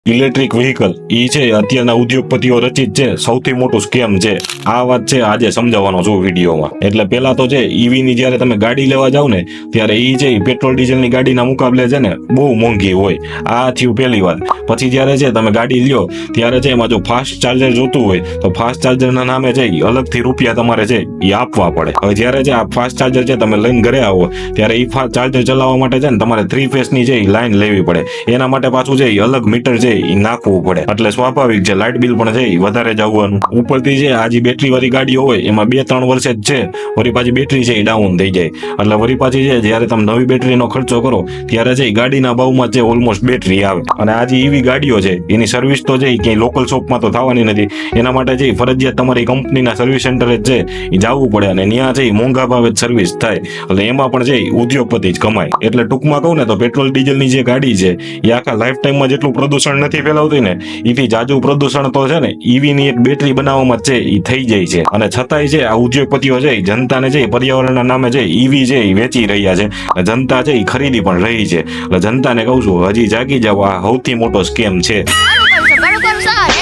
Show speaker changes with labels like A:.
A: Electric vehicle ઈ છે અત્યારના ઉદ્યોગપતિઓ રચિત છે સૌથી મોટું સ્કેમ છે. આ વાત છે આજે સમજાવવાનો છું વિડીયોમાં. એટલે પેલા તો છે ઈવી ની જયારે તમે ગાડી લેવા જાવ ને ત્યારે ઈ છે પેટ્રોલ ડીઝલની ગાડીના મુકાબલે છે ને બહુ મોંઘી હોય. આ થયું પહેલી વાત. પછી જયારે છે તમે ગાડી લ્યો ત્યારે છે એમાં જો ફાસ્ટ ચાર્જર જોતું હોય તો ફાસ્ટ ચાર્જરના નામે છે ઈ અલગથી રૂપિયા તમારે છે ઈ આપવા પડે. હવે જયારે છે આ ફાસ્ટ ચાર્જર છે તમે લઈને ઘરે આવો ત્યારે ઈ ફાસ્ટ ચાર્જર ચલાવવા માટે છે ને તમારે 3 ફેસની છે ઈ લાઈન લેવી પડે. એના માટે પાછું છે ઈ અલગ મીટર છે ઈ નાખવું પડે. એટલે સ્વાભાવિક છે લાઇટ બિલ પણ છે ઈ વધારે જ આવવાનું. ઉપરથી છે આ જે બેટરી વાળી ગાડીઓ હોય એમાં 2-3 વર્ષે જ છે વળી પાછી બેટરી છે ઈ ડાઉન થઈ જાય. એટલે વળી પાછી છે જ્યારે તમે નવી બેટરીનો ખર્ચો કરો ત્યારે છે ઈ ગાડીના ભાવમાં છે ઓલમોસ્ટ બેટરી આવે. અને આ જે ઈવી ગાડીઓ છે એની સર્વિસ તો છે ઈ ક્યાંય લોકલ શોપમાં તો થવાની નથી. એના માટે છે ઈ ફરજિયાત તમારી કંપનીના સર્વિસ સેન્ટરે જ છે ઈ જવું પડે અને ત્યાં છે ઈ મોંઘા ભાવે જ સર્વિસ થાય. એટલે એમાં પણ છે ઈ ઉદ્યોગપતિ જ કમાય. એટલે ટૂંકમાં કહું ને તો પેટ્રોલ ડીઝલની જે ગાડી છે એ આખા લાઈફ ટાઈમમાં જેટલું પ્રદૂષણ નથી ફેલાવતી ને એથી જાજુ પ્રદૂષણ તો છે ને ઈવી ની એક બેટરી બનાવવામાં જ છે ઈ થઈ જાય છે. અને છતાંય છે આ ઉદ્યોગપતિઓ છે ઈ જનતાને છે ઈ પર્યાવરણના નામે છે ઈવી છે ઈ વેચી રહ્યા છે. અને જનતા છે ઈ ખરીદી પણ રહી છે. એટલે જનતાને કહું છું હજી જાગી જાવ, આ સૌથી મોટો સ્કેમ છે.
B: બરોબર સર.